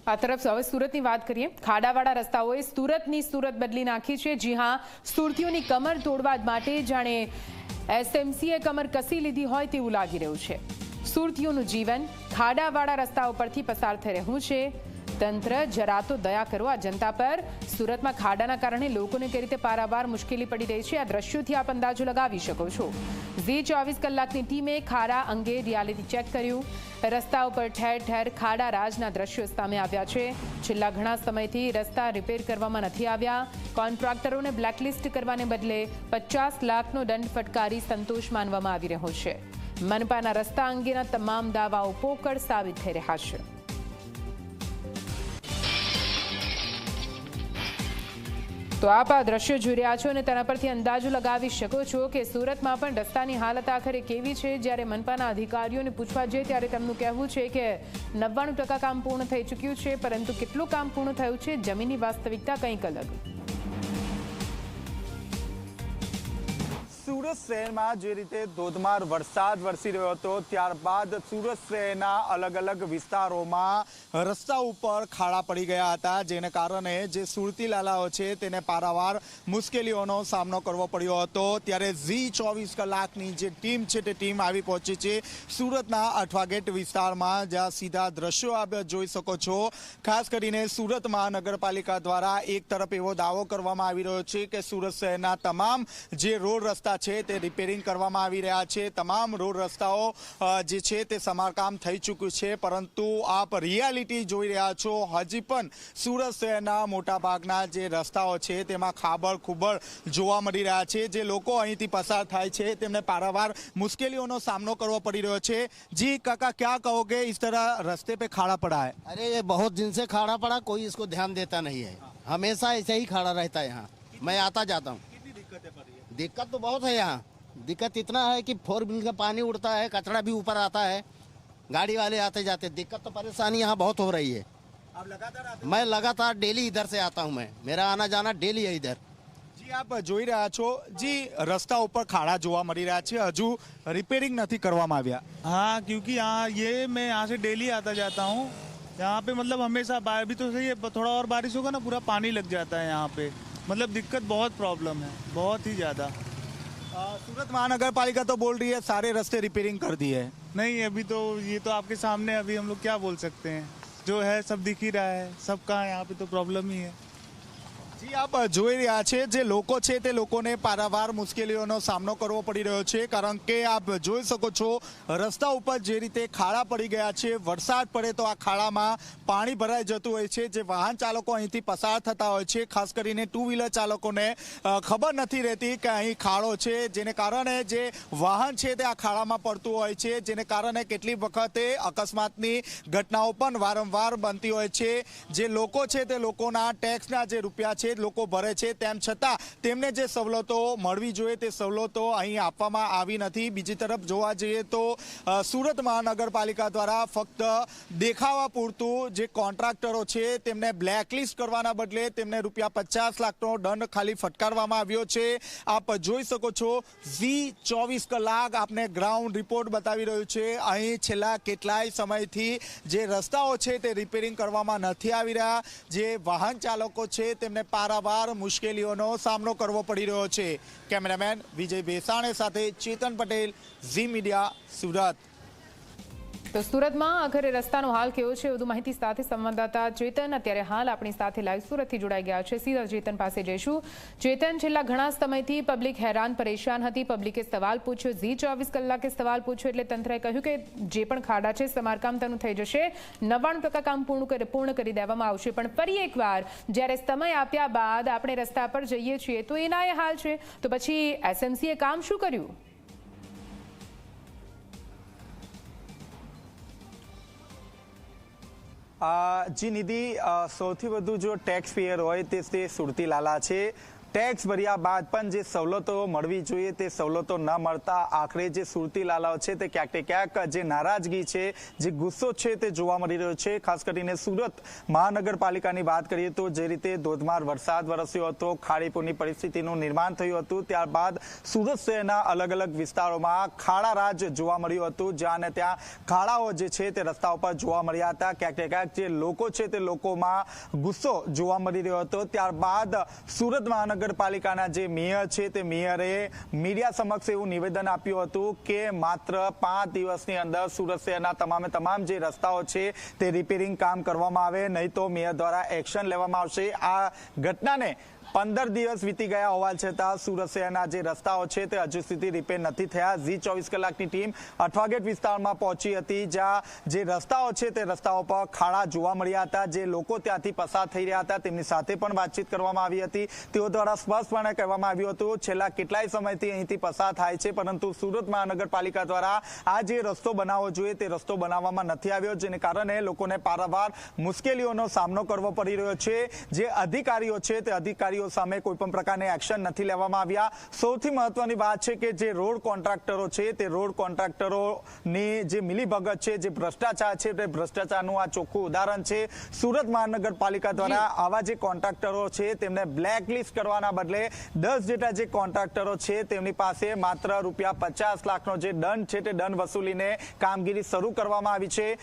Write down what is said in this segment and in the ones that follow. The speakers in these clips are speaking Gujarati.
આ તરફ હવે સુરતની વાત કરીએ। ખાડાવાળા રસ્તાઓએ સુરતની સુરત બદલી નાખી છે। જી હા, સુરતીઓની કમર તોડવા માટે જાણે એસએમસીએ કમર કસી લીધી હોય તેવું લાગી રહ્યું છે। સુરતીઓનું જીવન ખાડાવાળા રસ્તાઓ પરથી પસાર થઈ રહ્યું છે। તંત્ર જરા તો દયા કરો આ જનતા પર। સુરતમાં ખાડાના કારણે લોકોને કઈ રીતે પારાવાર મુશ્કેલી પડી રહી છે, આ દ્રશ્યોથી આપ અંદાજો લગાવી શકો છો। ઝી 24 કલાકની ટીમે ખાડા અંગે રિયાલિટી ચેક કર્યું। રસ્તા ઉપર ઠેર ઠેર ખાડા રાજના દ્રશ્યો સામે આવ્યા છે। છેલ્લા ઘણા સમયથી રસ્તા રિપેર કરવામાં નથી આવ્યા। કોન્ટ્રાક્ટરોને બ્લેકલિસ્ટ કરવાને બદલે 50 લાખનો દંડ ફટકારી સંતોષ માનવામાં આવી રહ્યો છે। મનપાના રસ્તા અંગેના તમામ દાવાઓ પોકળ સાબિત થઈ રહ્યા છે। તો આપ આ દ્રશ્યો જોઈ રહ્યા છો અને તેના પરથી અંદાજો લગાવી શકો છો કે સુરતમાં પણ રસ્તાની હાલત આખરે કેવી છે। જ્યારે મનપાના અધિકારીઓને પૂછવા જઈએ ત્યારે તેમનું કહેવું છે કે 99% કામ પૂર્ણ થઈ ચૂક્યું છે, પરંતુ કેટલું કામ પૂર્ણ થયું છે, જમીનની વાસ્તવિકતા કંઈક અલગ। સુરત શહેરમાં જે રીતે ધોધમાર વરસાદ વરસી રહ્યો હતો, ત્યારબાદ સુરત શહેરના અલગ અલગ વિસ્તારોમાં રસ્તા ઉપર ખાડા પડી ગયા હતા, જેને કારણે જે સુરતી લાલાઓ છે તેને પારાવાર મુશ્કેલીઓનો સામનો કરવો પડ્યો હતો। ત્યારે ઝી 24 કલાકની જે ટીમ છે તે ટીમ આવી પહોંચી છે સુરતના અઠવાગેટ વિસ્તારમાં, જ્યાં સીધા દ્રશ્યો આપ જોઈ શકો છો। ખાસ કરીને સુરત મહાનગરપાલિકા દ્વારા એક તરફ એવો દાવો કરવામાં આવી રહ્યો છે કે સુરત શહેરના તમામ જે રોડ રસ્તા છે તે રિપેરિંગ કરવામાં આવી રહ્યા છે। તમામ રોડ રસ્તાઓ જે છે તે સમારકામ થઈ ચૂક્યું છે, પરંતુ આપ રિયાલિટી જોઈ રહ્યા છો। હજી પણ સુરત શહેરના મોટાભાગના જે રસ્તાઓ છે તેમાં ખાબળ ખુબળ જોવા મળી રહ્યા છે। જે લોકો અહીંથી પસાર થાય છે તેમને પારાવાર મુશ્કેલીઓનો સામનો કરવો પડી રહ્યો છે। જી કાકા, क्या कहोगे इस तरह रास्ते पे खाड़ा पड़ा है? अरे ये बहुत दिन से खाड़ा पड़ा, कोई इसको ध्यान देता नहीं है। हमेशा ऐसे ही खाड़ा रहता है यहाँ। मैं आता जाता हूँ। कितनी दिक्कतें पड़ रही है? दिक्कत तो बहुत है यहाँ। दिक्कत इतना है कि 4 व्हील का पानी उड़ता है, कचरा भी ऊपर आता है, गाड़ी वाले आते जाते। दिक्कत तो परेशानी यहाँ बहुत हो रही है। आप लगातार आते? मैं लगातार डेली इधर से आता हूँ। मेरा आना जाना डेली है इधर। જી આપ જોઈ રહ્યા છો, જી રસ્તા ઉપર ખાડા જોવા મળી રહ્યા છે, હજુ રિપેરિંગ નથી કરવામાં આવ્યા। हाँ, क्योंकि यहाँ ये मैं यहाँ से डेली आता जाता हूँ। यहाँ पे मतलब हमेशा अभी तो सही है, थोड़ा और बारिश होगा ना पूरा पानी लग जाता है यहाँ पे। मतलब दिक्कत बहुत प्रॉब्लम है, बहुत ही ज़्यादा। सूरत महानगर पालिका तो बोल रही है सारे रास्ते रिपेयरिंग कर दिए है। नहीं, अभी तो ये तो आपके सामने, अभी हम लोग क्या बोल सकते हैं, जो है सब दिख ही रहा है, सबका यहाँ पे तो प्रॉब्लम ही है। જી આપ જોઈ રહ્યા છે, જે લોકો છે તે લોકોને પારાવાર મુશ્કેલીઓનો સામનો કરવો પડી રહ્યો છે, કારણ કે આપ જોઈ શકો છો રસ્તા ઉપર જે રીતે ખાડા પડી ગયા છે। વરસાદ પડે તો આ ખાડામાં પાણી ભરાઈ જતું હોય છે। જે વાહન ચાલકો અહીંથી પસાર થતા હોય છે, ખાસ કરીને 2 વ્હીલર ચાલકોને ખબર નથી રહેતી કે અહીં ખાડો છે, જેને કારણે જે વાહન છે તે આ ખાડામાં પડતું હોય છે, જેને કારણે કેટલી વખતે અકસ્માતની ઘટનાઓ પણ વારંવાર બનતી હોય છે। જે લોકો છે તે લોકોના ટેક્સના જે રૂપિયા છે લોકો ભરે છે, તેમ છતાં તેમને જે સવલતો મળવી જોઈએ તે સવલતો અહીં આપવામાં આવી નથી। બીજી તરફ જોવા જઈએ તો સુરત મહાનગરપાલિકા દ્વારા ફક્ત દેખાવા પૂરતું જે કોન્ટ્રાક્ટરો છે તેમને બ્લેકલિસ્ટ કરવાના બદલે તેમને રૂપિયા 50 લાખનો દંડ ખાલી ફટકારવામાં આવ્યો છે। આપ જોઈ શકો છો, ઝી 24 કલાક આપને ગ્રાઉન્ડ રિપોર્ટ બતાવી રહ્યું છે। અહીં છેલ્લા કેટલાય સમયથી જે રસ્તાઓ છે તે રિપેરિંગ કરવામાં નથી આવી રહ્યા। જે વાહન ચાલકો છે તેમને પારાવાર મુશ્કેલીઓનો સામનો કરવો પડી રહ્યો છે। કેમેરામેન વિજય બેસાણે સાથે ચેતન પટેલ, ઝી મીડિયા, સુરત। તો સુરતમાં આખરે રસ્તાનો હાલ કેવો છે, વધુ માહિતી સાથે સંવાદદાતા ચેતન અત્યારે હાલ આપણી સાથે લાઈવ સુરતથી જોડાઈ ગયા છે। સીધા ચેતન પાસે જઈશું। ચેતન, છેલ્લા ઘણા સમયથી પબ્લિક હેરાન પરેશાન હતી, પબ્લિકે સવાલ પૂછ્યો, ઝી 24 કલાકે સવાલ પૂછ્યો એટલે તંત્રએ કહ્યું કે જે પણ ખાડા છે સમારકામ તેનું થઈ જશે, 99% કામ પૂર્ણ કરી દેવામાં આવશે। પણ ફરી એકવાર જ્યારે સમય આપ્યા બાદ આપણે રસ્તા પર જઈએ છીએ તો એના એ હાલ છે, તો પછી એસએમસીએ કામ શું કર્યું? જી નિધિ, સૌથી વધુ જો ટેક્સ પેયર હોય તે સુરતી લાલા છે। ટેક્સ ભર્યા બાદ પણ જે સવલતો મળવી જોઈએ તે સવલતો ન મળતા આખરે જે સુરતી લાલાઓ છે તે ક્યાંક ને ક્યાંક જે નારાજગી છે, જે ગુસ્સો છે તે જોવા મળી રહ્યો છે. ખાસ કરીને સુરત મહાનગરપાલિકાની વાત કરીએ તો જે રીતે ધોધમાર વરસાદ વરસ્યો હતો, ખાડીપુરની પરિસ્થિતિનું નિર્માણ થયું હતું, ત્યારબાદ સુરત શહેરના અલગ અલગ વિસ્તારોમાં ખાડા રાજ જોવા મળ્યું હતું, જ્યાં ને ત્યાં ખાડાઓ જે છે તે રસ્તાઓ પર જોવા મળ્યા હતા. ક્યાંક ને ક્યાંક જે લોકો છે તે લોકોમાં ગુસ્સો જોવા મળી રહ્યો હતો. ત્યારબાદ સુરત મહાનગરપાલિકાના જે મેયર છે તે મેયરે મીડિયા સમક્ષ એવું નિવેદન આપ્યું હતું કે માત્ર 5 દિવસની અંદર સુરત શહેરના તમામ જે રસ્તાઓ છે તે રિપેરિંગ કામ કરવામાં આવે, નહીં તો મેયર દ્વારા એક્શન લેવામાં આવશે. આ ઘટનાને 15 દિવસ વીતી ગયા હોવા છતાં સુરત શહેરના જે રસ્તાઓ છે તે હજુ સુધી રિપેર નથી થયા. ઝી 24 કલાકની ટીમ અઠવાગેટ વિસ્તારમાં પહોંચી હતી, જ્યાં જે રસ્તાઓ છે તે રસ્તાઓ પર ખાડા જોવા મળ્યા હતા. જે લોકો ત્યાંથી પસાર થઈ રહ્યા હતા તેમની સાથે પણ વાતચીત કરવામાં આવી હતી. તેઓ દ્વારા સ્પષ્ટપણે કહેવામાં આવ્યું હતું છેલ્લા કેટલાય સમયથી અહીંથી પસાર થાય છે, પરંતુ સુરત મહાનગરપાલિકા દ્વારા આ જે રસ્તો બનાવવો જોઈએ તે રસ્તો બનાવવામાં નથી આવ્યો, જેને કારણે લોકોને પારાવાર મુશ્કેલીઓનો સામનો કરવો પડી રહ્યો છે. જે અધિકારીઓ છે તે અધિકારીઓ સામે કોઈ પણ પ્રકારની એક્શન નથી લેવામાં આવ્યા. સૌથી મહત્વની વાત છે કે જે રોડ કોન્ટ્રાક્ટરો છે તે રોડ કોન્ટ્રાક્ટરોની જે મિલીભગત છે, જે ભ્રષ્ટાચાર છે તે ભ્રષ્ટાચારનું આ ચોખ્ખું ઉદાહરણ છે. સુરત મહાનગરપાલિકા દ્વારા આવા જે કોન્ટ્રાક્ટરો છે તેમને બ્લેકલિસ્ટ કરવાના બદલે 10 જેટલા જે કોન્ટ્રાક્ટરો છે તેમની પાસે માત્ર ₹50 લાખનો જે દંડ છે તે દંડ વસૂલીને કામગીરી શરૂ કરવામાં આવી છે.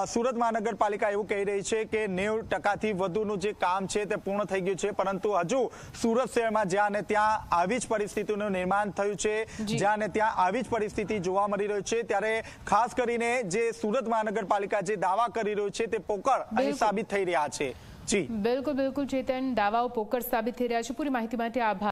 સુરત મહાનગરપાલિકા એવું કહી રહી છે કે 90% વધુનું જે કામ છે તે પૂર્ણ થઈ ગયું છે, પરંતુ હજુ સુરત શહેરમાં જ્યાં ને ત્યાં આવી જ પરિસ્થિતિનું નિર્માણ થયું છે, જ્યાં ને ત્યાં આવી જ પરિસ્થિતિ જોવા મળી રહી છે. ત્યારે ખાસ કરીને જે સુરત મહાનગરપાલિકા જે દાવા કરી રહ્યું છે તે પોકળ અહીં સાબિત થઈ રહ્યા છે. જી બિલકુલ ચેતન, દાવાઓ પોકળ સાબિત થઈ રહ્યા છે. પૂરી માહિતી માટે આભાર.